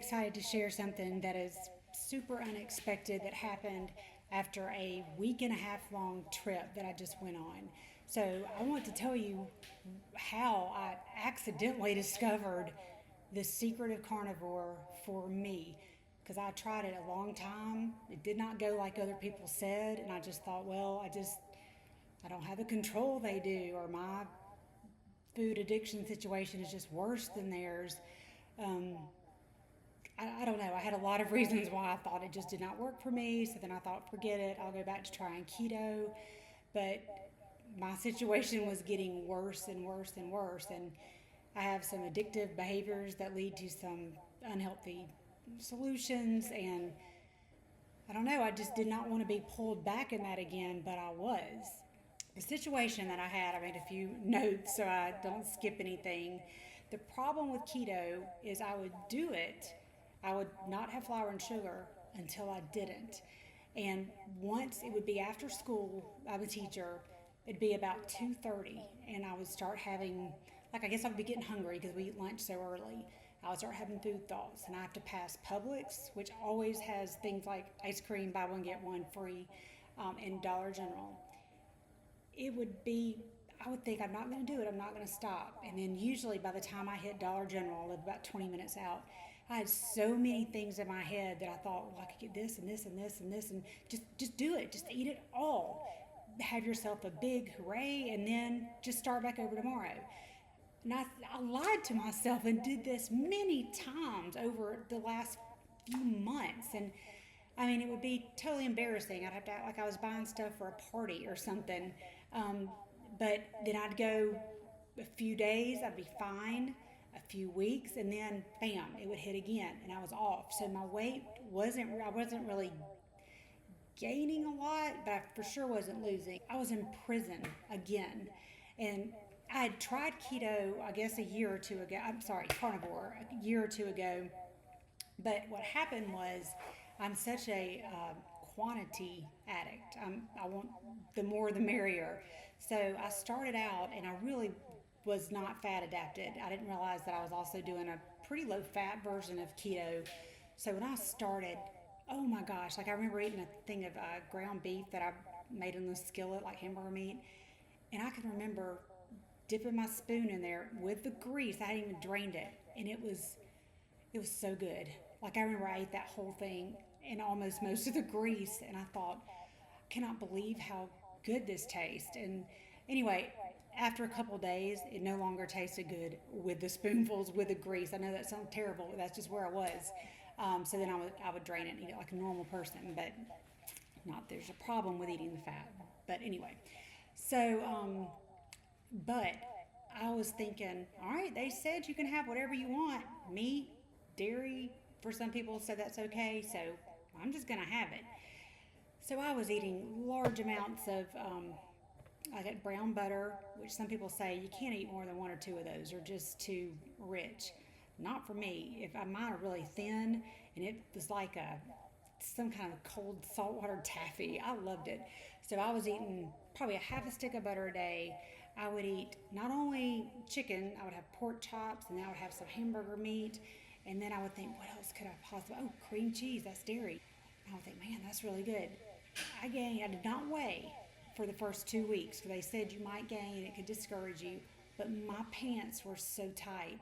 excited to share something that is super unexpected that happened after a week and a half long trip that I just went on. So I want to tell you how I accidentally discovered the secret of carnivore for me, because I tried it a long time. It did not go like other people said, and I just thought, well, I don't have the control they do, or my food addiction situation is just worse than theirs. Um, I don't know. I had a lot of reasons why I thought it just did not work for me. So then I thought, forget it. I'll go back to trying keto. But my situation was getting worse and worse and worse. And I have some addictive behaviors that lead to some unhealthy solutions. And I don't know. I just did not want to be pulled back in that again, but I was. The situation that I had, I made a few notes so I don't skip anything. The problem with keto is I would do it, I would not have flour and sugar until I didn't. And once it would be after school, I'm a teacher, it'd be about 2:30 and I would start having, like, I guess I would be getting hungry because we eat lunch so early. I would start having food thoughts, and I have to pass Publix, which always has things like ice cream, buy one get one free, and Dollar General. It would be, I would think, I'm not going to do it, I'm not going to stop. And then usually by the time I hit Dollar General, I live about 20 minutes out. I had so many things in my head that I thought, well, I could get this and this and this and this, and just do it, just eat it all. Have yourself a big hooray, and then just start back over tomorrow. And I lied to myself and did this many times over the last few months. And I mean, it would be totally embarrassing. I'd have to act like I was buying stuff for a party or something. Um, but then I'd go a few days, I'd be fine, a few weeks, and then bam, it would hit again, and I was off. So my weight I wasn't really gaining a lot, but I for sure wasn't losing. I was in prison again, and I had tried keto, I guess, a year or two ago. I'm sorry, carnivore, a year or two ago. But what happened was, I'm such a quantity addict. I want the more the merrier. So I started out, and I really was not fat adapted. I didn't realize that I was also doing a pretty low fat version of keto. So when I started, oh my gosh, like I remember eating a thing of ground beef that I made in the skillet, like hamburger meat, and I can remember dipping my spoon in there with the grease. I hadn't even drained it, and it was so good. Like I remember I ate that whole thing and almost most of the grease, and I thought, I cannot believe how good this tastes. And anyway, after a couple of days, it no longer tasted good with the spoonfuls with the grease. I know that sounds terrible, but that's just where I was. So then I would drain it and eat it like a normal person, but not there's a problem with eating the fat. But anyway, so but I was thinking, all right, they said you can have whatever you want, meat, dairy. For some people, said that's okay, so I'm just gonna have it. So I was eating large amounts of, I got brown butter, which some people say you can't eat more than one or two of those, or just too rich. Not for me. If mine are really thin, and it was like some kind of cold saltwater taffy. I loved it. So I was eating probably a half a stick of butter a day. I would eat not only chicken, I would have pork chops, and then I would have some hamburger meat. And then I would think, what else could I possibly? Oh, cream cheese, that's dairy. And I would think, man, that's really good. I did not weigh for the first 2 weeks because they said you might gain and it could discourage you. But my pants were so tight,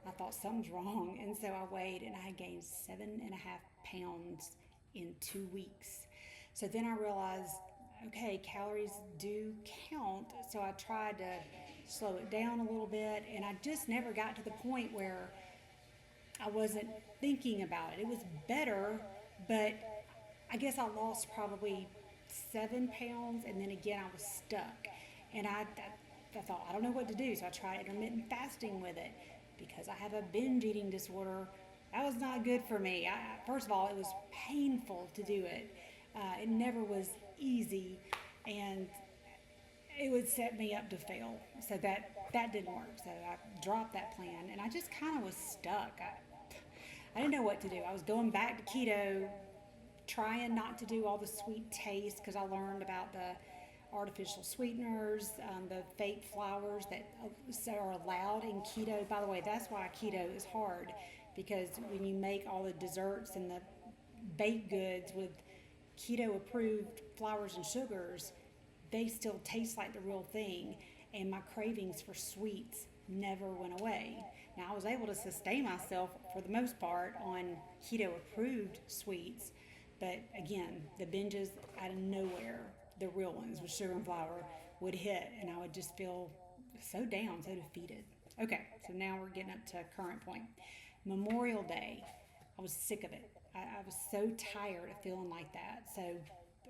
I thought something's wrong. And so I weighed, and I had gained 7.5 pounds in 2 weeks. So then I realized, okay, calories do count. So I tried to slow it down a little bit, and I just never got to the point where I wasn't thinking about it. It was better, but I guess I lost probably 7 pounds, and then again I was stuck. And I thought, I don't know what to do, so I tried intermittent fasting with it because I have a binge eating disorder. That was not good for me. First of all, it was painful to do it. It never was easy, and it would set me up to fail. So that didn't work. So I dropped that plan, and I just kind of was stuck. I didn't know what to do. I was going back to keto, trying not to do all the sweet taste because I learned about the artificial sweeteners, the fake flours that are allowed in keto. By the way, that's why keto is hard because when you make all the desserts and the baked goods with keto approved flours and sugars, they still taste like the real thing. And my cravings for sweets never went away. Now, I was able to sustain myself for the most part on keto approved sweets, but again, the binges out of nowhere, the real ones with sugar and flour, would hit, and I would just feel so down, so defeated. Okay, so now we're getting up to current point. Memorial Day, I was sick of it. I was so tired of feeling like that. So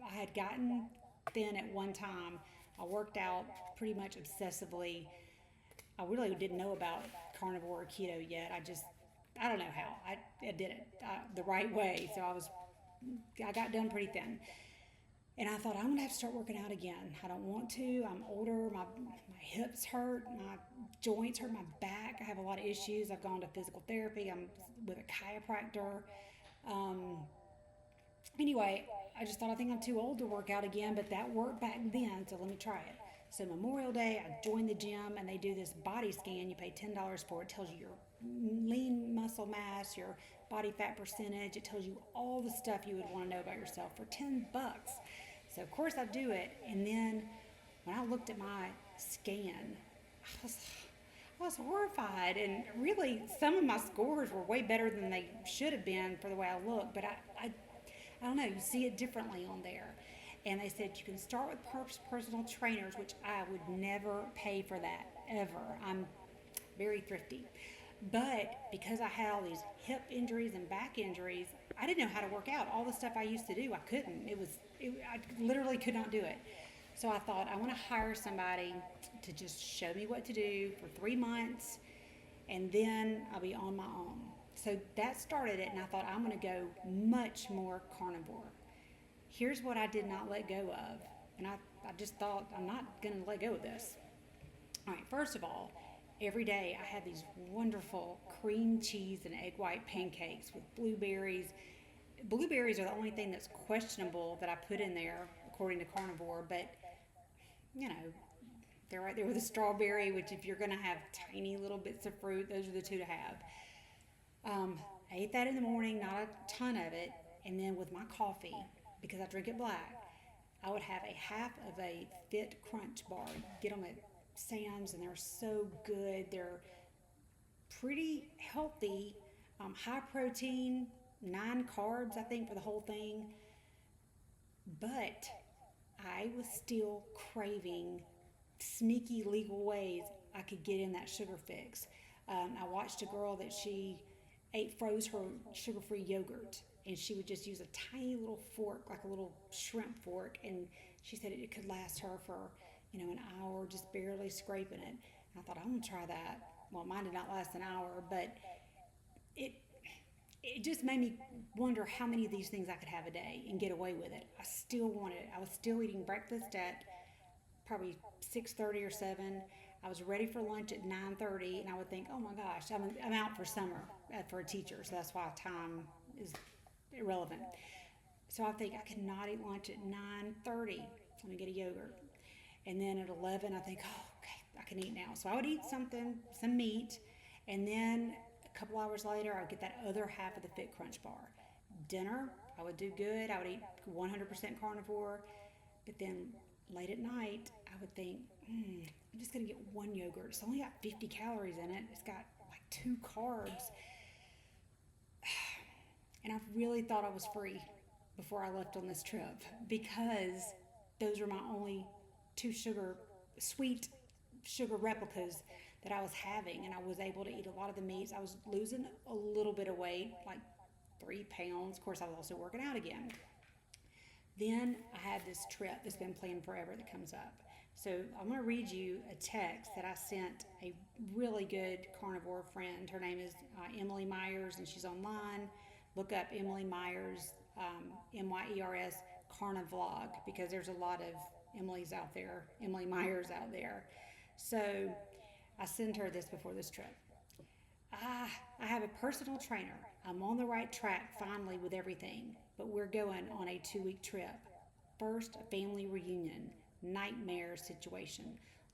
I had gotten thin at one time. I worked out pretty much obsessively. I really didn't know about carnivore or keto yet. I don't know how. I did it the right way. So I got done pretty thin. And I thought, I'm going to have to start working out again. I don't want to. I'm older. My hips hurt. My joints hurt. My back. I have a lot of issues. I've gone to physical therapy. I'm with a chiropractor. Um, anyway, I just thought, I think I'm too old to work out again, but that worked back then, so let me try it. So Memorial Day, I joined the gym, and they do this body scan. You pay $10 for it. It tells you your lean muscle mass, your body fat percentage. It tells you all the stuff you would want to know about yourself for $10. So of course I do it, and then when I looked at my scan, I was horrified, and really some of my scores were way better than they should have been for the way I look, but I don't know, you see it differently on there. And they said you can start with personal trainers, which I would never pay for that, ever. I'm very thrifty. But because I had all these hip injuries and back injuries, I didn't know how to work out. All the stuff I used to do, I couldn't. I literally could not do it. So I thought, I want to hire somebody to just show me what to do for 3 months, and then I'll be on my own. So that started it, and I thought, I'm going to go much more carnivore. Here's what I did not let go of, and I just thought, I'm not going to let go of this. All right, first of all, every day I had these wonderful cream cheese and egg white pancakes with blueberries. Blueberries are the only thing that's questionable that I put in there, according to Carnivore, but, you know, they're right there with the strawberry, which if you're going to have tiny little bits of fruit, those are the two to have. I ate that in the morning, not a ton of it, and then with my coffee, because I drink it black, I would have a half of a Fit Crunch bar. Get them at Sam's, and they're so good. They're pretty healthy, high protein, 9 carbs, I think, for the whole thing. But I was still craving sneaky legal ways I could get in that sugar fix. I watched a girl that she froze her sugar-free yogurt, and she would just use a tiny little fork, like a little shrimp fork, and she said it could last her for, an hour, just barely scraping it. And I thought, I'm gonna try that. Well, mine did not last an hour, but it just made me wonder how many of these things I could have a day and get away with it. I still wanted it. I was still eating breakfast at probably 6:30 or 7. I was ready for lunch at 9:30, and I would think, oh my gosh, I'm out for summer for a teacher, so that's why time is irrelevant. So I think I cannot eat lunch at 9:30. Let me get a yogurt. And then at 11, I think, oh, okay, I can eat now. So I would eat some meat, and then a couple hours later, I would get that other half of the Fit Crunch bar. Dinner, I would do good. I would eat 100% carnivore. But then late at night, I would think, I'm just going to get one yogurt. It's only got 50 calories in it. It's got like 2 carbs. And I really thought I was free before I left on this trip, because those were my only 2 sweet sugar replicas that I was having, and I was able to eat a lot of the meats. I was losing a little bit of weight, like 3 pounds. Of course, I was also working out again. Then I had this trip that's been planned forever that comes up. So I'm going to read you a text that I sent a really good carnivore friend. Her name is Emily Myers, and she's online. Look up Emily Myers, Myers Carnivlog, because there's a lot of Emily Myers out there. So I sent her this before this trip. I have a personal trainer. I'm on the right track finally with everything, but we're going on a 2-week trip. First, a family reunion, nightmare situation,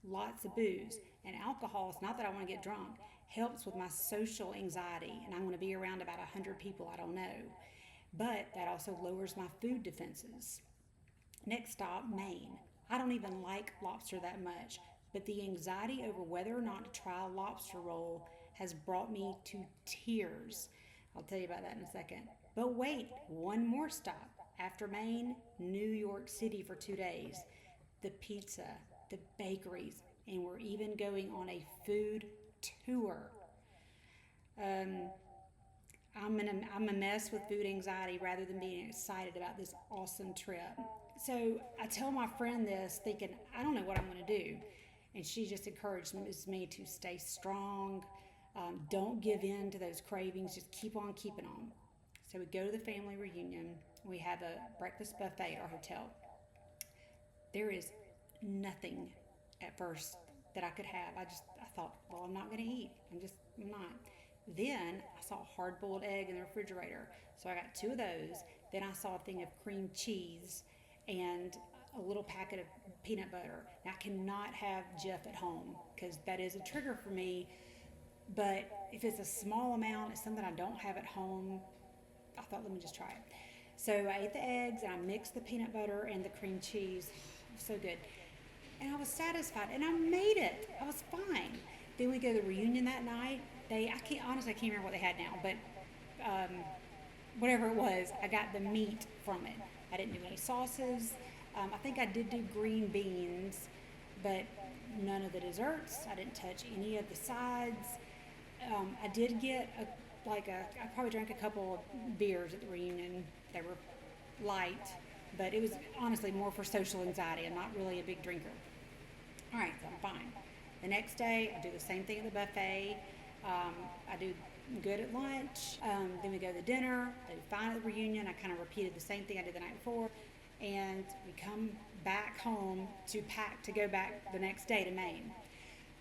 lots of booze and alcohol. It's not that I want to get drunk. helps with my social anxiety, and I'm going to be around about 100 people I don't know. But that also lowers my food defenses. Next stop, Maine. I don't even like lobster that much, but the anxiety over whether or not to try a lobster roll has brought me to tears. I'll tell you about that in a second. But wait, one more stop. After Maine, New York City for 2 days. The pizza, the bakeries, and we're even going on a food tour. Um, I'm a mess with food anxiety rather than being excited about this awesome trip. So I tell my friend this thinking, I don't know what I'm going to do. And she just encouraged me to stay strong. Don't give in to those cravings. Just keep on keeping on. So we go to the family reunion. We have a breakfast buffet at our hotel. There is nothing at first that I could have. I thought, well, I'm not going to eat. I'm not. Then I saw a hard boiled egg in the refrigerator. So I got two of those. Then I saw a thing of cream cheese and a little packet of peanut butter. Now, I cannot have Jeff at home because that is a trigger for me. But if it's a small amount, it's something I don't have at home, I thought, let me just try it. So I ate the eggs and I mixed the peanut butter and the cream cheese. So good. And I was satisfied and I made it. I was fine. Then we go to the reunion that night. I can't remember what they had now, but um, whatever it was, I got the meat from it. I didn't do any sauces. I think I did do green beans, but none of the desserts. I didn't touch any of the sides. I did get I probably drank a couple of beers at the reunion. They were light, but it was honestly more for social anxiety. I'm not really a big drinker. All right, so I'm fine. The next day, I do the same thing at the buffet. I do good at lunch. Then we go to dinner. I do fine at the reunion. I kind of repeated the same thing I did the night before. And we come back home to pack to go back the next day to Maine.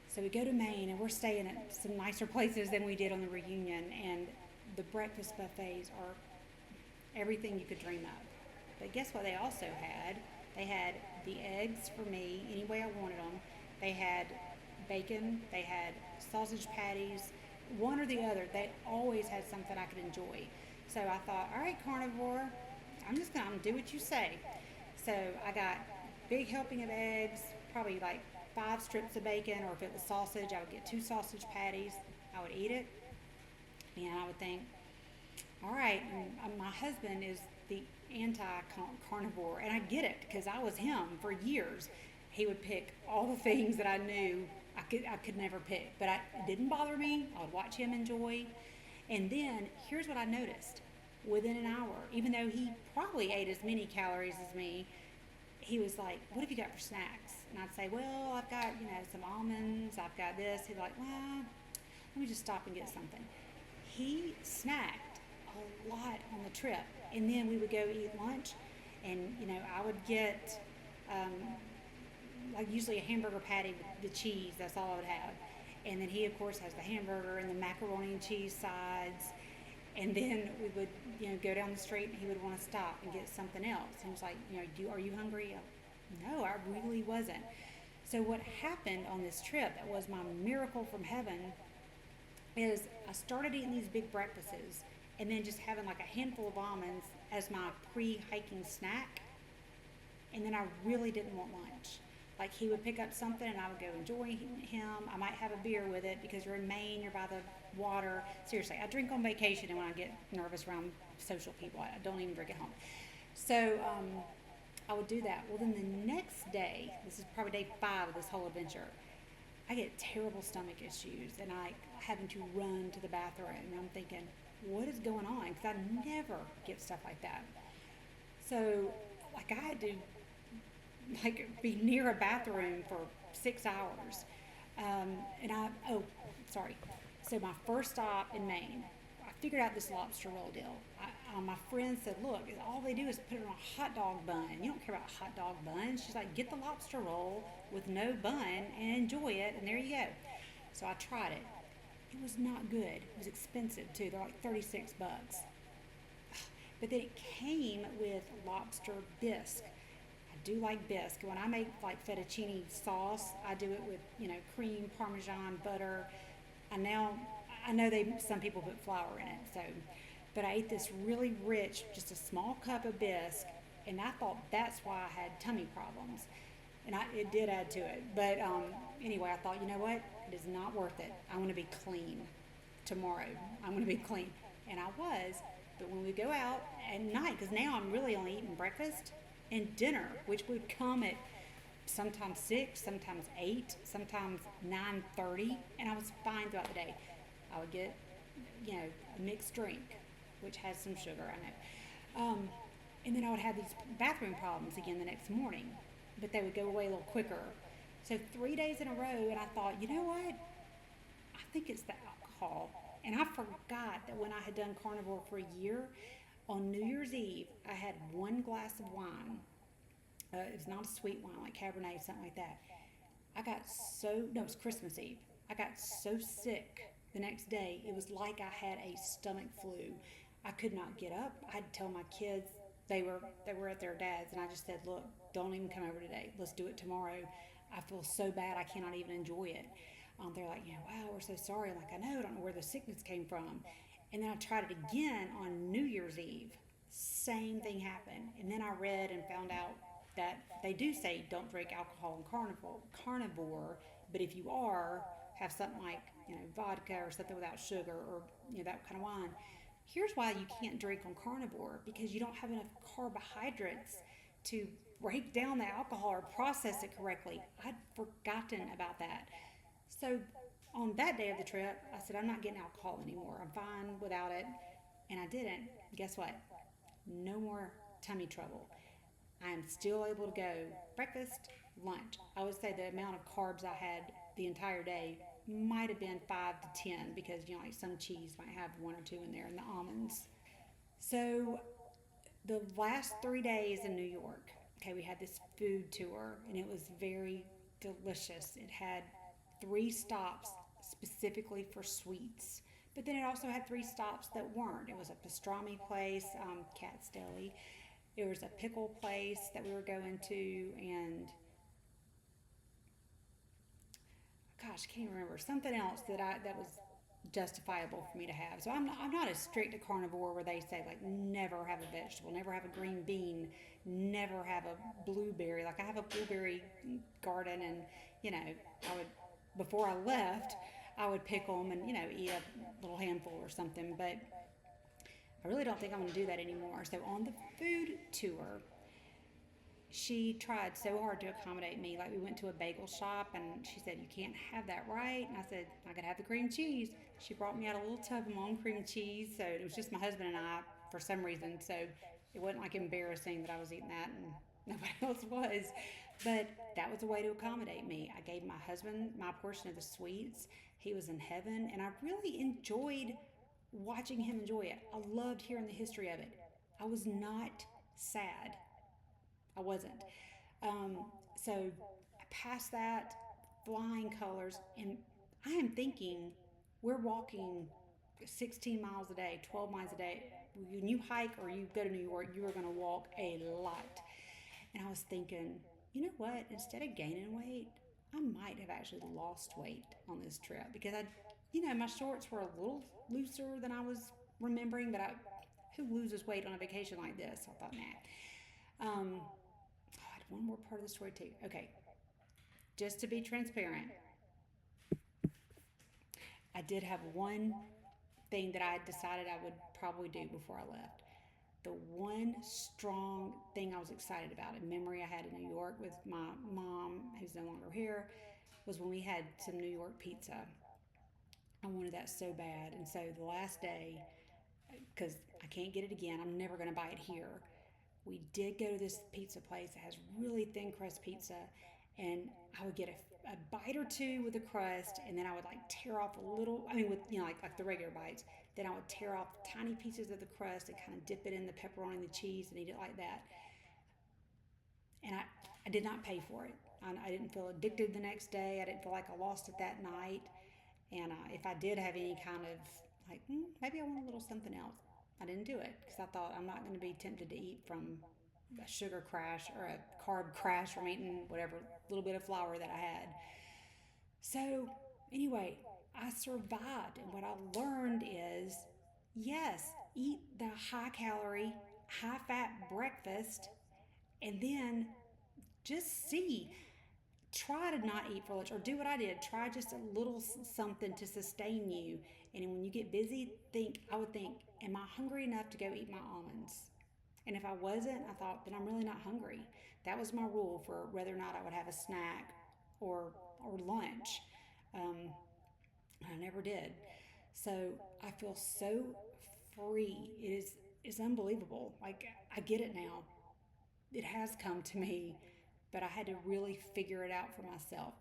So we go to Maine and we're staying at some nicer places than we did on the reunion. And the breakfast buffets are everything you could dream of. But guess what they also had? They had the eggs for me any way I wanted them. They had bacon. They had sausage patties. One or the other. They always had something I could enjoy. So I thought, all right, Carnivore, I'm just going to do what you say. So I got big helping of eggs, probably like 5 strips of bacon, or if it was sausage, I would get 2 sausage patties. I would eat it, and I would think, all right, and my husband is the anti-carnivore, and I get it because I was him for years. He would pick all the things that I knew I could never pick, but it didn't bother me. I would watch him enjoy. And then here's what I noticed. Within an hour, even though he probably ate as many calories as me, he was like, what have you got for snacks? And I'd say, well, I've got, some almonds, I've got this. He'd be like, well, let me just stop and get something. He snacked a lot on the trip. And then we would go eat lunch, and, I would get, like usually a hamburger patty with the cheese. That's all I would have. And then he, of course, has the hamburger and the macaroni and cheese sides. And then we would, go down the street, and he would want to stop and get something else. And he was like, are you hungry? No, I really wasn't. So what happened on this trip that was my miracle from heaven is I started eating these big breakfasts and then just having like a handful of almonds as my pre-hiking snack. And then I really didn't want lunch. Like he would pick up something and I would go enjoy him. I might have a beer with it because you're in Maine, you're by the water. Seriously, I drink on vacation, and when I get nervous around social people, I don't even drink at home. So I would do that. Well, then the next day, this is probably day 5 of this whole adventure, I get terrible stomach issues and I having to run to the bathroom. And I'm thinking, what is going on? Because I never get stuff like that. So I had to be near a bathroom for 6 hours. So my first stop in Maine, I figured out this lobster roll deal. My friend said, look, all they do is put it on a hot dog bun. You don't care about hot dog buns. She's like, get the lobster roll with no bun and enjoy it, and there you go. So I tried it. It was not good. It was expensive too. They're like $36. But then it came with lobster bisque. I do like bisque. When I make like fettuccine sauce, I do it with, cream, Parmesan, butter. I now I know some people put flour in it, so but I ate this really rich, just a small cup of bisque, and I thought that's why I had tummy problems, and it did add to it. But anyway, I thought, you know what, it is not worth it. I want to be clean tomorrow. I'm going to be clean, and I was. But when we go out at night, because now I'm really only eating breakfast and dinner, which would come at sometimes 6, sometimes 8, sometimes 9:30, and I was fine throughout the day. I would get, a mixed drink, which has some sugar in it. And then I would have these bathroom problems again the next morning, but they would go away a little quicker. So 3 days in a row, and I thought, you know what? I think it's the alcohol. And I forgot that when I had done carnivore for a year, on New Year's Eve, I had one glass of wine. It was not a sweet wine like Cabernet, something like that. No, it was Christmas Eve. I got so sick the next day. It was like I had a stomach flu. I could not get up. I had to tell my kids, they were at their dad's, and I just said, look, don't even come over today. Let's do it tomorrow. I feel so bad I cannot even enjoy it. They're like, wow, we're so sorry. I'm like, I know, I don't know where the sickness came from. And then I tried it again on New Year's Eve. Same thing happened. And then I read and found out that they do say don't drink alcohol in carnivore, but if you are, have something like, vodka or something without sugar, or that kind of wine. Here's why you can't drink on carnivore: because you don't have enough carbohydrates to break down the alcohol or process it correctly. I'd forgotten about that. So on that day of the trip, I said, I'm not getting alcohol anymore. I'm fine without it. And I didn't. Guess what? No more tummy trouble. I am still able to go breakfast, lunch. I would say the amount of carbs I had the entire day might have been 5 to 10, because like some cheese might have one or two in there, and the almonds. So the last 3 days in New York, okay, we had this food tour, and it was very delicious. It had 3 stops specifically for sweets, but then it also had 3 stops that weren't. It was a pastrami place, Cat's Deli. There was a pickle place that we were going to, and gosh, I can't even remember, something else that was justifiable for me to have. So I'm not as strict a carnivore where they say like never have a vegetable, never have a green bean, never have a blueberry. Like I have a blueberry garden, and I would, before I left, I would pick them and eat a little handful or something. But I really don't think I'm going to do that anymore. So on the food tour, she tried so hard to accommodate me. Like we went to a bagel shop, and she said, you can't have that, right? And I said, I could have the cream cheese. She brought me out a little tub of my own cream cheese. So it was just my husband and I for some reason. So it wasn't like embarrassing that I was eating that and nobody else was. But that was a way to accommodate me. I gave my husband my portion of the sweets. He was in heaven, and I really enjoyed watching him enjoy it. I loved hearing the history of it. I was not sad. I wasn't. Um, so I passed that, flying colors, and I am thinking we're walking 16 miles a day, 12 miles a day. When you hike or you go to New York, you are going to walk a lot. And I was thinking, you know what? Instead of gaining weight, I might have actually lost weight on this trip, because my shorts were a little looser than I was remembering. But who loses weight on a vacation like this? I thought, nah. I had one more part of the story too. Okay, just to be transparent, I did have one thing that I decided I would probably do before I left. The one strong thing I was excited about, a memory I had in New York with my mom, who's no longer here, was when we had some New York pizza. I wanted that so bad. And so the last day, because I can't get it again, I'm never going to buy it here. We did go to this pizza place that has really thin crust pizza, and I would get a bite or two with the crust, and then I would like tear off a little, with, like the regular bites. Then I would tear off tiny pieces of the crust and kind of dip it in the pepperoni and the cheese and eat it like that. And I did not pay for it. I didn't feel addicted the next day. I didn't feel like I lost it that night. And if I did have any kind of like, maybe I want a little something else, I didn't do it, because I thought I'm not going to be tempted to eat from a sugar crash or a carb crash from eating whatever little bit of flour that I had. So anyway, I survived. And what I learned is yes, eat the high calorie, high fat breakfast, and then just see. Try to not eat for lunch or do what I did. Try just a little something to sustain you. And when you get busy, I would think, am I hungry enough to go eat my almonds? And if I wasn't, I thought, then I'm really not hungry. That was my rule for whether or not I would have a snack or lunch. Um, I never did. So I feel so free. It's unbelievable. Like I get it now. It has come to me, but I had to really figure it out for myself.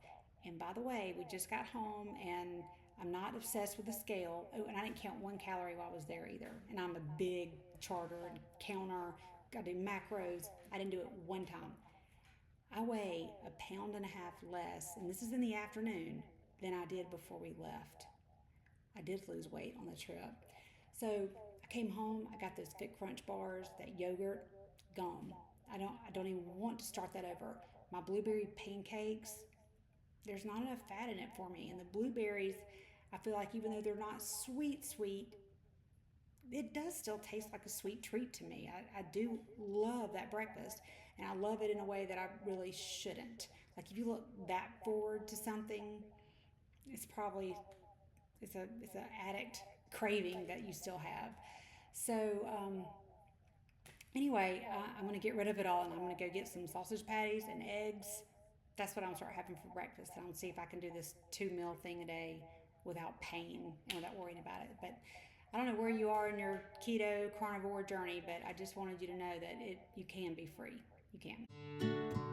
And by the way, we just got home and I'm not obsessed with the scale. Oh, and I didn't count 1 calorie while I was there either. And I'm a big charter and counter. I do macros. I didn't do it one time. I weigh a pound and a half less, and this is in the afternoon, than I did before we left. I did lose weight on the trip. So I came home, I got those Fit Crunch bars, that yogurt, gone. I don't even want to start that over. My blueberry pancakes, there's not enough fat in it for me. And the blueberries, I feel like even though they're not sweet, it does still taste like a sweet treat to me. I do love that breakfast, and I love it in a way that I really shouldn't. Like if you look that forward to something, it's probably it's a addict craving that you still have. So anyway, I'm gonna get rid of it all, and I'm gonna go get some sausage patties and eggs. That's what I'm gonna start having for breakfast, and I'm gonna see if I can do this 2 meal thing a day without pain and without worrying about it. But I don't know where you are in your keto carnivore journey, but I just wanted you to know that you can be free. You can.